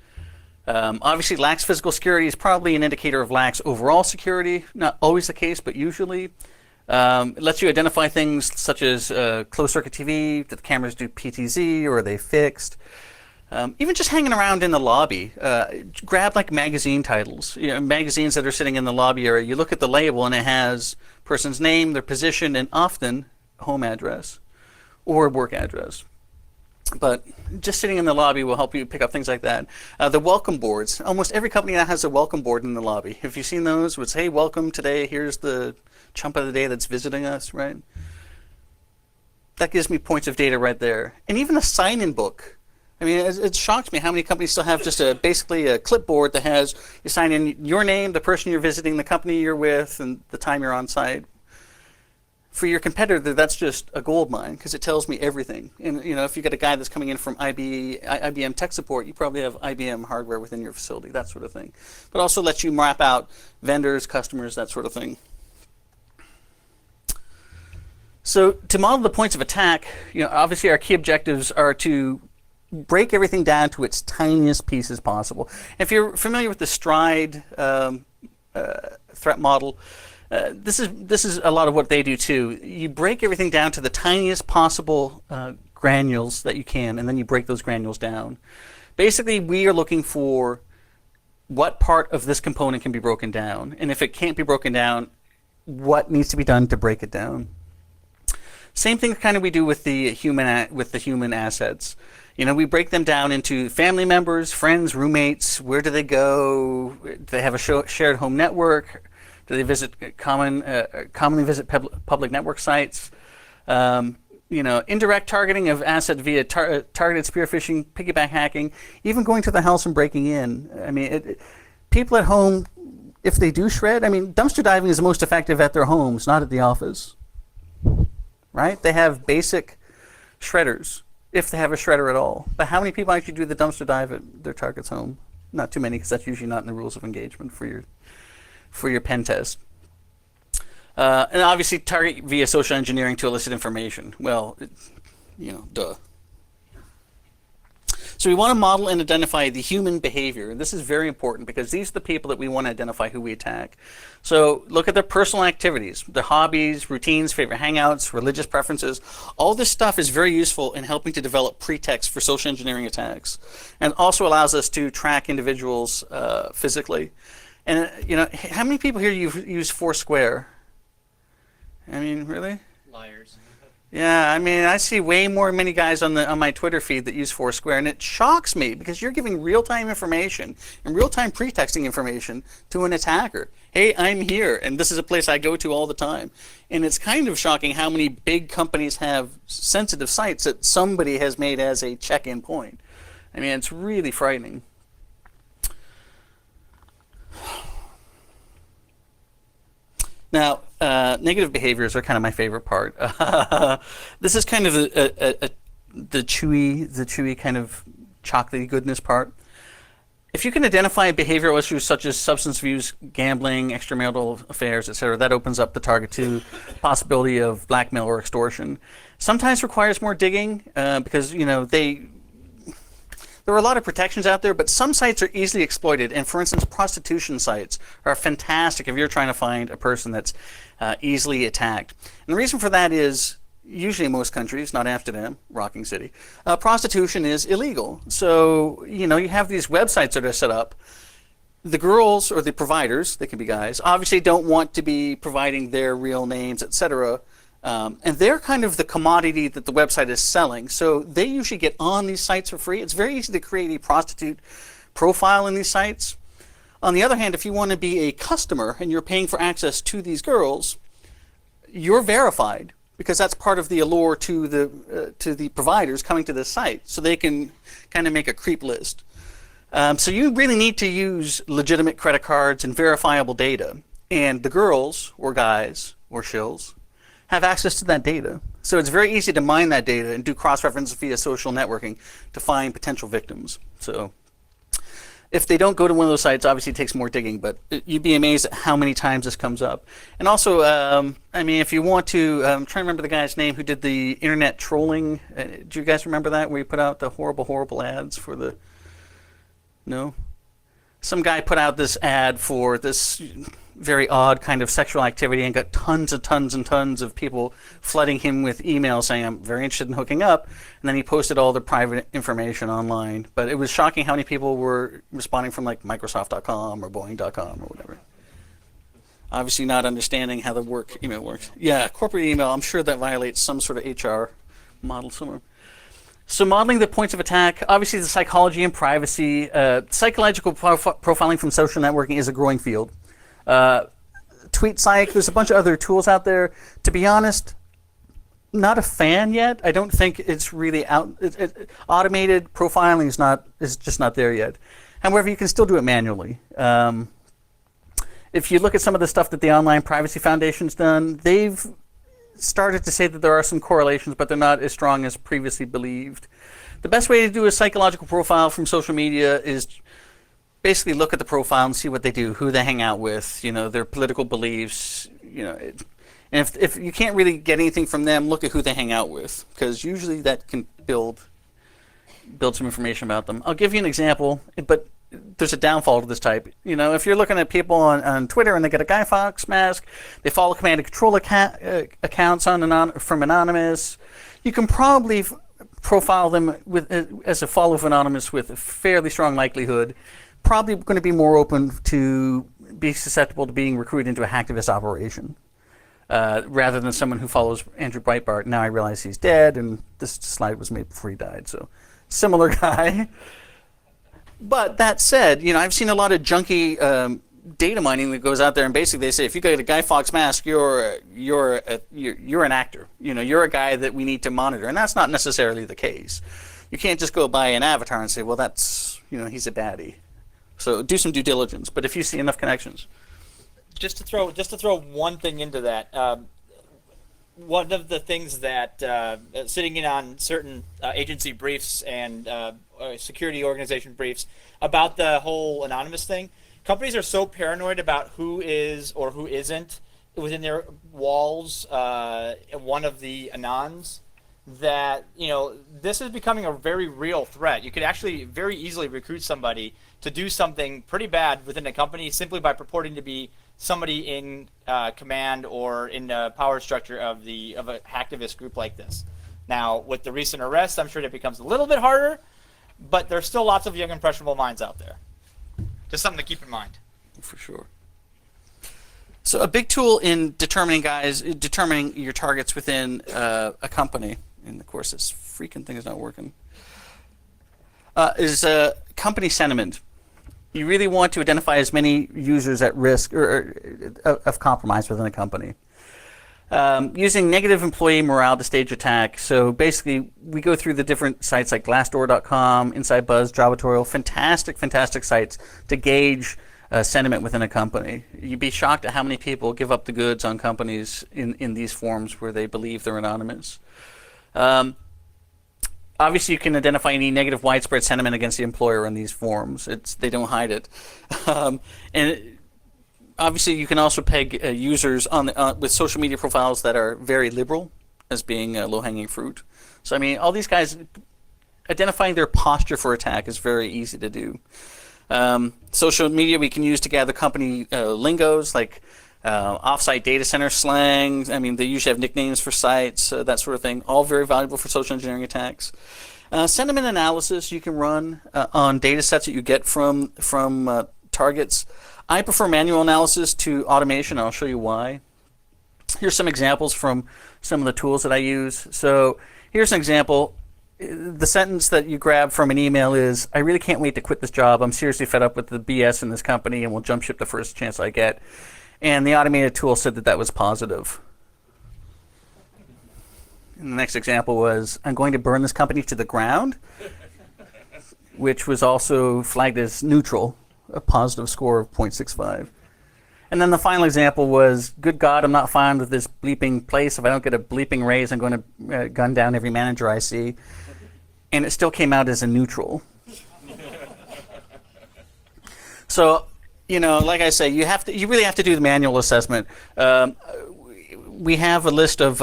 Obviously, lax physical security is probably an indicator of lax overall security. Not always the case, but usually. It lets you identify things such as closed circuit TV, did the cameras do PTZ, or are they fixed? Even just hanging around in the lobby, grab like magazine titles, magazines that are sitting in the lobby area. You look at the label and it has person's name, their position, and often home address or work address. But just sitting in the lobby will help you pick up things like that. The welcome boards. Almost every company now has a welcome board in the lobby. Have you seen those? Would say, "Hey, welcome today. Here's the chump of the day that's visiting us," right? That gives me points of data right there. And even a sign-in book. I mean, it shocks me how many companies still have just basically a clipboard that has, you sign in your name, the person you're visiting, the company you're with, and the time you're on site. For your competitor, that's just a gold mine because it tells me everything. And if you get a guy that's coming in from IBM tech support, you probably have IBM hardware within your facility, that sort of thing. But also lets you map out vendors, customers, that sort of thing. So to model the points of attack, obviously our key objectives are to break everything down to its tiniest pieces possible. If you're familiar with the STRIDE threat model, this is a lot of what they do too. You break everything down to the tiniest possible granules that you can, and then you break those granules down. Basically, we are looking for what part of this component can be broken down, and if it can't be broken down, what needs to be done to break it down. Same thing kind of we do with the human assets. We break them down into family members, friends, roommates. Where do they go? Do they have a shared home network? Do they commonly visit public network sites? Indirect targeting of asset via targeted spear phishing, piggyback hacking, even going to the house and breaking in. I mean, people at home, if they do shred, dumpster diving is the most effective at their homes, not at the office. Right? They have basic shredders, if they have a shredder at all. But how many people actually do the dumpster dive at their target's home? Not too many, because that's usually not in the rules of engagement for your pen test. And obviously target via social engineering to elicit information. Well, duh. So we want to model and identify the human behavior. This is very important because these are the people that we want to identify who we attack. So look at their personal activities, their hobbies, routines, favorite hangouts, religious preferences. All this stuff is very useful in helping to develop pretext for social engineering attacks, and also allows us to track individuals physically. And how many people here use Foursquare? I mean, really? Liars. Yeah, I mean, I see way more many guys on my Twitter feed that use Foursquare, and it shocks me because you're giving real-time information and real-time pretexting information to an attacker. Hey, I'm here, and this is a place I go to all the time. And it's kind of shocking how many big companies have sensitive sites that somebody has made as a check-in point. I mean, it's really frightening. Now, negative behaviors are kind of my favorite part. This is kind of the chewy kind of chocolatey goodness part. If you can identify behavioral issues such as substance abuse, gambling, extramarital affairs, etc., that opens up the target to possibility of blackmail or extortion. Sometimes requires more digging because there are a lot of protections out there, but some sites are easily exploited. And for instance, prostitution sites are fantastic if you're trying to find a person that's easily attacked. And the reason for that is, usually in most countries, not Amsterdam, rocking city, prostitution is illegal. So, you have these websites that are set up. The girls or the providers, they can be guys, obviously don't want to be providing their real names, etc. And they're kind of the commodity that the website is selling. So they usually get on these sites for free. It's very easy to create a prostitute profile in these sites. On the other hand, if you want to be a customer and you're paying for access to these girls, you're verified because that's part of the allure to the providers coming to this site. So they can kind of make a creep list. So you really need to use legitimate credit cards and verifiable data. And the girls or guys or shills have access to that data. So it's very easy to mine that data and do cross-reference via social networking to find potential victims. So if they don't go to one of those sites, obviously it takes more digging, but you'd be amazed at how many times this comes up. And also, I mean, if you want to, I'm trying to remember the guy's name who did the internet trolling. Do you guys remember that, where he put out the horrible, horrible ads for the... No? Some guy put out this ad for this very odd kind of sexual activity and got tons and tons of people flooding him with emails saying, I'm very interested in hooking up. And then he posted all the private information online. But it was shocking how many people were responding from like Microsoft.com or Boeing.com or whatever. Obviously not understanding how the work email works. Yeah, corporate email, I'm sure that violates some sort of HR model somewhere. So modeling the points of attack, obviously the psychology and privacy. Psychological profiling from social networking is a growing field. TweetPsych, there's a bunch of other tools out there. To be honest, not a fan yet. I don't think it's really out. Automated profiling is just not there yet. However, you can still do it manually. If you look at some of the stuff that the Online Privacy Foundation's done, they've started to say that there are some correlations, but they're not as strong as previously believed. The best way to do a psychological profile from social media is basically look at the profile and see what they do, who they hang out with, their political beliefs, and if you can't really get anything from them, look at who they hang out with, because usually that can build some information about them. I'll give you an example, but there's a downfall to this type. If you're looking at people on Twitter and they get a Guy Fawkes mask, they follow command and control accounts from Anonymous, you can probably profile them as a follower of Anonymous with a fairly strong likelihood. Probably going to be more open to be susceptible to being recruited into a hacktivist operation rather than someone who follows Andrew Breitbart. Now I realize he's dead, and this slide was made before he died, so similar guy. But that said, I've seen a lot of junky data mining that goes out there, and basically they say if you got a Guy Fawkes mask, you're an actor. You're a guy that we need to monitor, and that's not necessarily the case. You can't just go buy an avatar and say, well, that's he's a baddie. So do some due diligence. But if you see enough connections, just to throw one thing into that. One of the things that sitting in on certain agency briefs and security organization briefs about the whole anonymous thing, companies are so paranoid about who is or who isn't within their walls one of the anons that, this is becoming a very real threat. You could actually very easily recruit somebody to do something pretty bad within a company simply by purporting to be somebody in command or in the power structure of a hacktivist group like this. Now, with the recent arrests, I'm sure it becomes a little bit harder, but there's still lots of young, impressionable minds out there. Just something to keep in mind. For sure. So a big tool in determining your targets within a company, and of course this freaking thing is not working, is company sentiment. You really want to identify as many users at risk or of compromise within a company. Using negative employee morale to stage attack. So basically, we go through the different sites like Glassdoor.com, Inside Buzz, Javatorial, fantastic sites to gauge sentiment within a company. You'd be shocked at how many people give up the goods on companies in these forums where they believe they're anonymous. Obviously, you can identify any negative widespread sentiment against the employer in these forums. They don't hide it. Obviously, you can also peg users with social media profiles that are very liberal as being low-hanging fruit. So, I mean, all these guys, identifying their posture for attack is very easy to do. Social media we can use to gather company lingos like offsite data center slang. I mean, they usually have nicknames for sites, that sort of thing. All very valuable for social engineering attacks. Sentiment analysis you can run on data sets that you get from targets. I prefer manual analysis to automation. I'll show you why. Here's some examples from some of the tools that I use. So here's an example. The sentence that you grab from an email is, I really can't wait to quit this job. I'm seriously fed up with the BS in this company and will jump ship the first chance I get. And the automated tool said that was positive. And the next example was, I'm going to burn this company to the ground, which was also flagged as neutral, a positive score of 0.65. And then the final example was, good God, I'm not fond of this bleeping place. If I don't get a bleeping raise, I'm going to gun down every manager I see. And it still came out as a neutral. So, like I say, you really have to do the manual assessment. We have a list of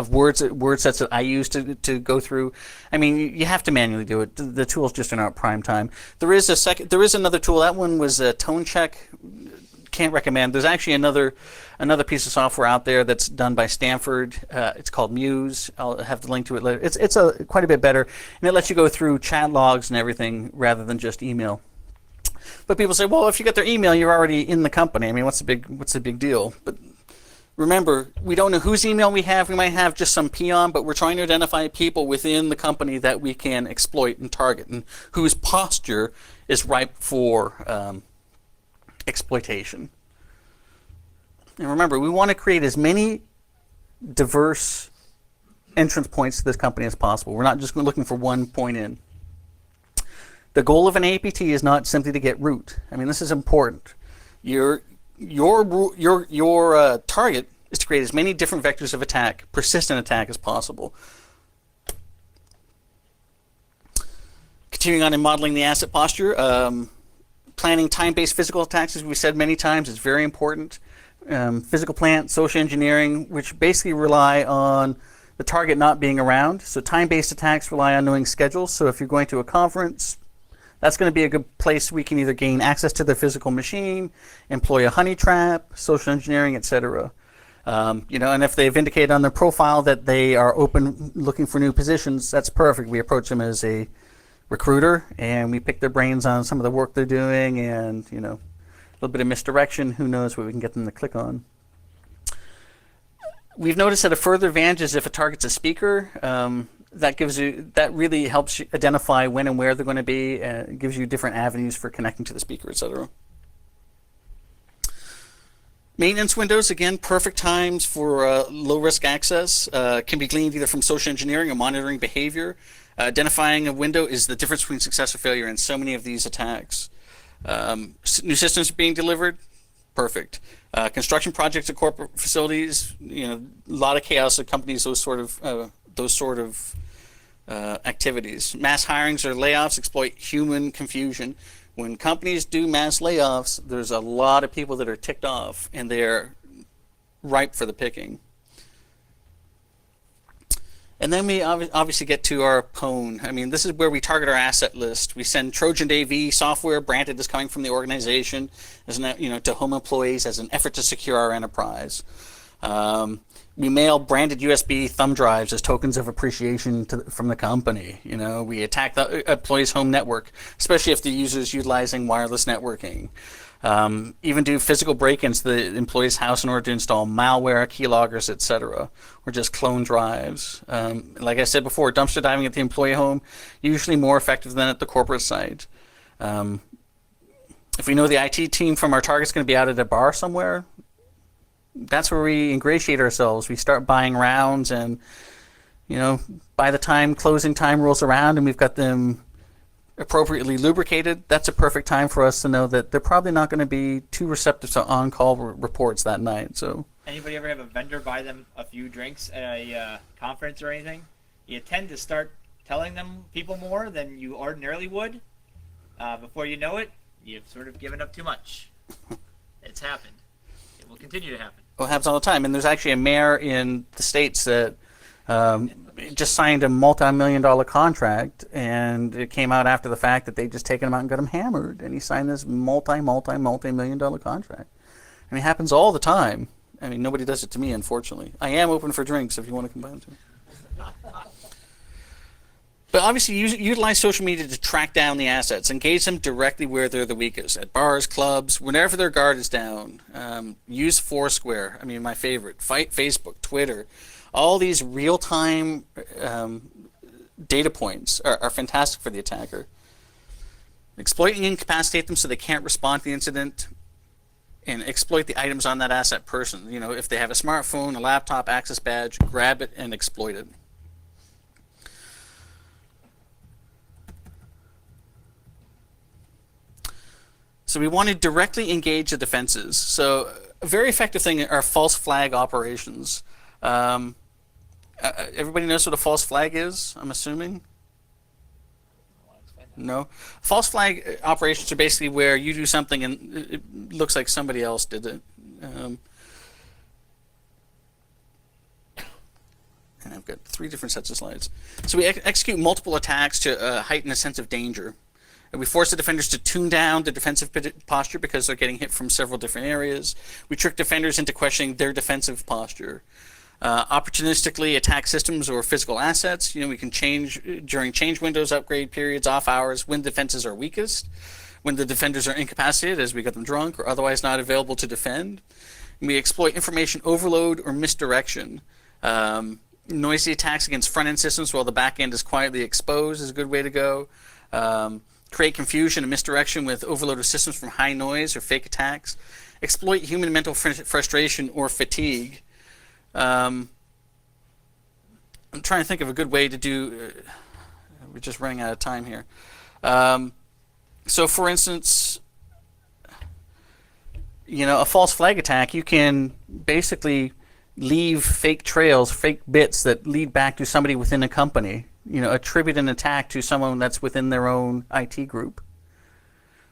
word sets that I use to go through. I mean, you have to manually do it. The tools just are not prime time. There is another tool. That one was a tone check. Can't recommend. There's actually another piece of software out there that's done by Stanford. It's called Muse. I'll have the link to it later. It's quite a bit better, and it lets you go through chat logs and everything rather than just email. But people say, well, if you get their email, you're already in the company. I mean, what's the big deal? But remember, we don't know whose email we have. We might have just some peon, but we're trying to identify people within the company that we can exploit and target, and whose posture is ripe for exploitation. And remember, we want to create as many diverse entrance points to this company as possible. We're not just looking for one point in. The goal of an APT is not simply to get root. I mean, this is important. Your target is to create as many different vectors of attack, persistent attack, as possible. Continuing on in modeling the asset posture, planning time-based physical attacks, as we said many times, is very important. Physical plant, social engineering, which basically rely on the target not being around. So time-based attacks rely on knowing schedules. So if you're going to a conference, that's going to be a good place we can either gain access to their physical machine, employ a honey trap, social engineering, etc. And if they've indicated on their profile that they are open looking for new positions, that's perfect. We approach them as a recruiter and we pick their brains on some of the work they're doing, and a little bit of misdirection. Who knows what we can get them to click on. We've noticed that a further advantage is if a target's a speaker. That really helps you identify when and where they're going to be. It gives you different avenues for connecting to the speaker, etc. Maintenance windows, again, perfect times for low-risk access. Can be gleaned either from social engineering or monitoring behavior. Identifying a window is the difference between success or failure in so many of these attacks. New systems are being delivered, perfect. Construction projects at corporate facilities, a lot of chaos at companies, those sort of activities. Mass hirings or layoffs exploit human confusion. When companies do mass layoffs, there's a lot of people that are ticked off, and they're ripe for the picking. And then we obviously get to our pwn. I mean, this is where we target our asset list. We send Trojan AV software branded as coming from the organization, as to home employees as an effort to secure our enterprise. We mail branded USB thumb drives as tokens of appreciation from the company. We attack the employee's home network, especially if the user is utilizing wireless networking. Even do physical break-ins to the employee's house in order to install malware, keyloggers, etc., or just clone drives. Like I said before, dumpster diving at the employee home, usually more effective than at the corporate site. If we know the IT team from our target's going to be out at a bar somewhere, that's where we ingratiate ourselves. We start buying rounds, and by the time closing time rolls around and we've got them appropriately lubricated, that's a perfect time for us to know that they're probably not going to be too receptive to on-call reports that night. So, anybody ever have a vendor buy them a few drinks at a conference or anything? You tend to start telling them people more than you ordinarily would. Before you know it, you've sort of given up too much. It's happened. It will continue to happen. Well, it happens all the time. And there's actually a mayor in the States that just signed a multi-million-dollar contract, and it came out after the fact that they just taken him out and got him hammered, and he signed this multi-million-dollar contract. I mean, it happens all the time. I mean, nobody does it to me, unfortunately. I am open for drinks if you want to combine them. But obviously, utilize social media to track down the assets. Engage them directly where they're the weakest, at bars, clubs, whenever their guard is down. Use Foursquare. I mean, my favorite. Fight Facebook, Twitter. All these real-time data points are fantastic for the attacker. Exploit and incapacitate them so they can't respond to the incident, and exploit the items on that asset person. If they have a smartphone, a laptop, access badge, grab it and exploit it. So we want to directly engage the defenses. So a very effective thing are false flag operations. Everybody knows what a false flag is, I'm assuming? No? False flag operations are basically where you do something and it looks like somebody else did it. And I've got 3 different sets of slides. So we execute multiple attacks to heighten a sense of danger. And we force the defenders to tune down the defensive posture because they're getting hit from several different areas. We trick defenders into questioning their defensive posture. Opportunistically attack systems or physical assets. We can change during change windows, upgrade periods, off hours, when defenses are weakest, when the defenders are incapacitated as we got them drunk or otherwise not available to defend. And we exploit information overload or misdirection. Noisy attacks against front-end systems while the back end is quietly exposed is a good way to go. Create confusion and misdirection with overloaded systems from high noise or fake attacks. Exploit human mental frustration or fatigue. I'm trying to think of a good way to do. We're just running out of time here. So, for instance, a false flag attack, you can basically leave fake trails, fake bits that lead back to somebody within a company. Attribute an attack to someone that's within their own IT group.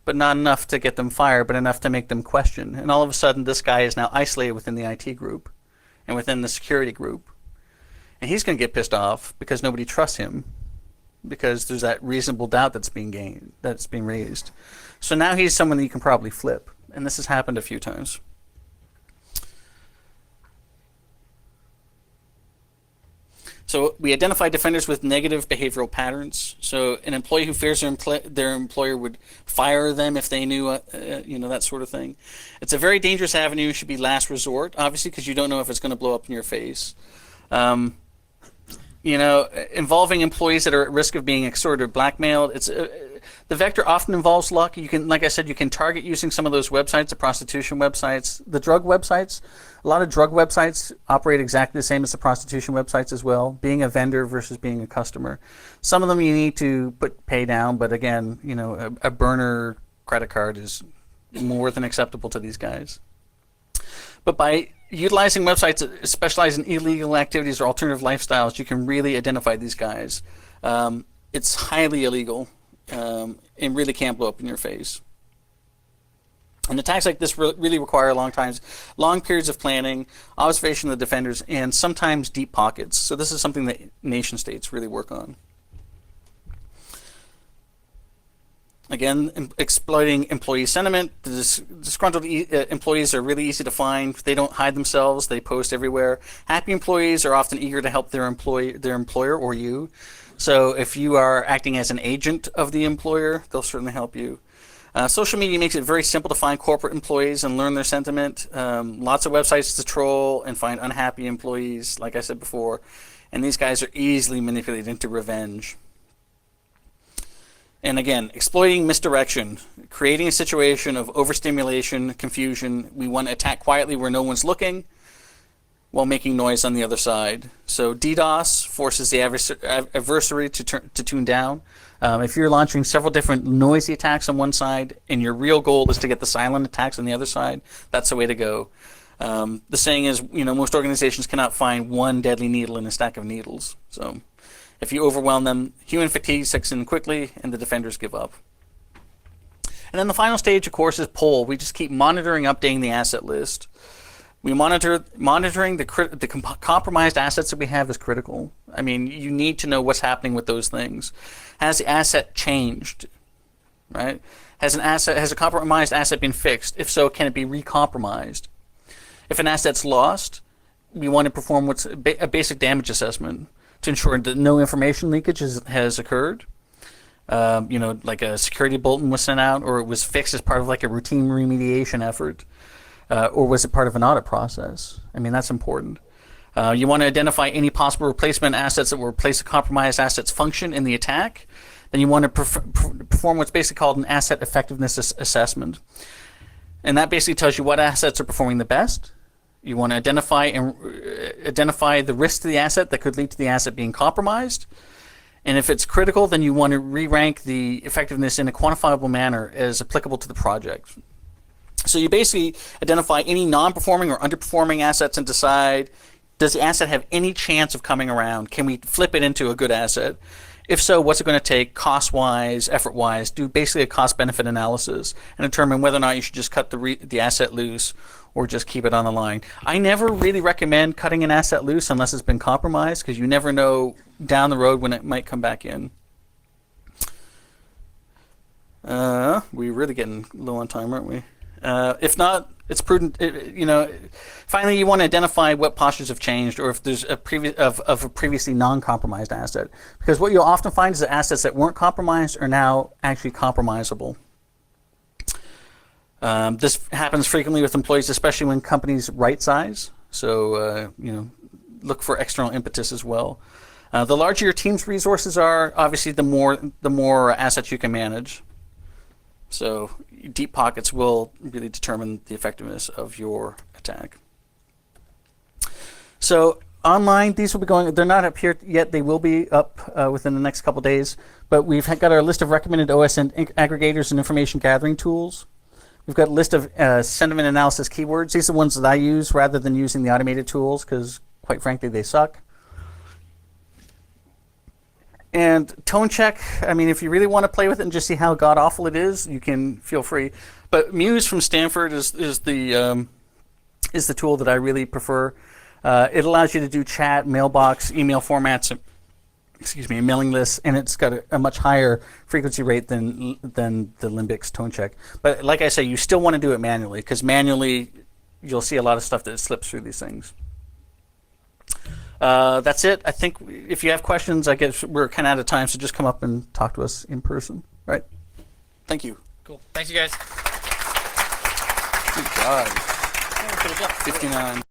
But not enough to get them fired, but enough to make them question. And all of a sudden, this guy is now isolated within the IT group and within the security group. And he's going to get pissed off because nobody trusts him, because there's that reasonable doubt that's being raised. So now he's someone that you can probably flip. And this has happened a few times. So we identify defenders with negative behavioral patterns. So an employee who fears their employer would fire them if they knew, that sort of thing. It's a very dangerous avenue. It should be last resort, obviously, because you don't know if it's going to blow up in your face. Involving employees that are at risk of being extorted or blackmailed. The vector often involves luck. You can, like I said, you can target using some of those websites, the prostitution websites, the drug websites. A lot of drug websites operate exactly the same as the prostitution websites as well, being a vendor versus being a customer. Some of them you need to pay down, but again, a burner credit card is more than acceptable to these guys. But by utilizing websites that specialize in illegal activities or alternative lifestyles, you can really identify these guys. It's highly illegal and really can't blow up in your face. And attacks like this really require long periods of planning, observation of the defenders, and sometimes deep pockets. So this is something that nation states really work on. Again, exploiting employee sentiment. The disgruntled employees are really easy to find. They don't hide themselves. They post everywhere. Happy employees are often eager to help their employer or you. So if you are acting as an agent of the employer, they'll certainly help you. Social media makes it very simple to find corporate employees and learn their sentiment. Lots of websites to troll and find unhappy employees, like I said before. And these guys are easily manipulated into revenge. And again, exploiting misdirection, creating a situation of overstimulation, confusion. We want to attack quietly where no one's looking while making noise on the other side. So DDoS forces the adversary to tune down. If you're launching several different noisy attacks on one side and your real goal is to get the silent attacks on the other side, that's the way to go. The saying is, most organizations cannot find one deadly needle in a stack of needles. So if you overwhelm them, human fatigue sets in quickly and the defenders give up. And then the final stage, of course, is pull. We just keep monitoring, updating the asset list. We monitoring the compromised assets that we have is critical. I mean, you need to know what's happening with those things. Has the asset changed? Right? Has a compromised asset been fixed? If so, can it be recompromised? If an asset's lost, we want to perform what's a basic damage assessment to ensure that no information leakage has occurred. Like a security bulletin was sent out, or it was fixed as part of like a routine remediation effort. Or was it part of an audit process? I mean, that's important. You want to identify any possible replacement assets that will replace a compromised asset's function in the attack. Then you want to perform what's basically called an asset effectiveness assessment. And that basically tells you what assets are performing the best. You want to identify the risk to the asset that could lead to the asset being compromised. And if it's critical, then you want to re-rank the effectiveness in a quantifiable manner as applicable to the project. So you basically identify any non-performing or underperforming assets and decide, does the asset have any chance of coming around? Can we flip it into a good asset? If so, what's it going to take cost-wise, effort-wise? Do basically a cost-benefit analysis and determine whether or not you should just cut the asset loose or just keep it on the line. I never really recommend cutting an asset loose unless it's been compromised, because you never know down the road when it might come back in. We're really getting low on time, aren't we? If not, it's prudent. Finally, you want to identify what postures have changed, or if there's a previously non-compromised asset, because what you'll often find is that assets that weren't compromised are now actually compromisable. This happens frequently with employees, especially when companies right size. So look for external impetus as well. The larger your team's resources are, obviously, the more assets you can manage. So deep pockets will really determine the effectiveness of your attack. So online, these will be going, they're not up here yet, they will be up within the next couple days, but we've got our list of recommended OSN aggregators and information gathering tools. We've got a list of sentiment analysis keywords. These are the ones that I use rather than using the automated tools, because quite frankly, they suck. And tone check, I mean, if you really want to play with it and just see how god-awful it is, you can feel free. But Muse from Stanford is the tool that I really prefer. It allows you to do chat, mailbox, email formats, mailing lists, and it's got a much higher frequency rate than the Limbix tone check. But like I say, you still want to do it manually, because manually you'll see a lot of stuff that slips through these things. That's it. I think if you have questions, I guess we're kind of out of time, so just come up and talk to us in person. Right? Thank you. Cool. Thanks, you guys. Good God. 59.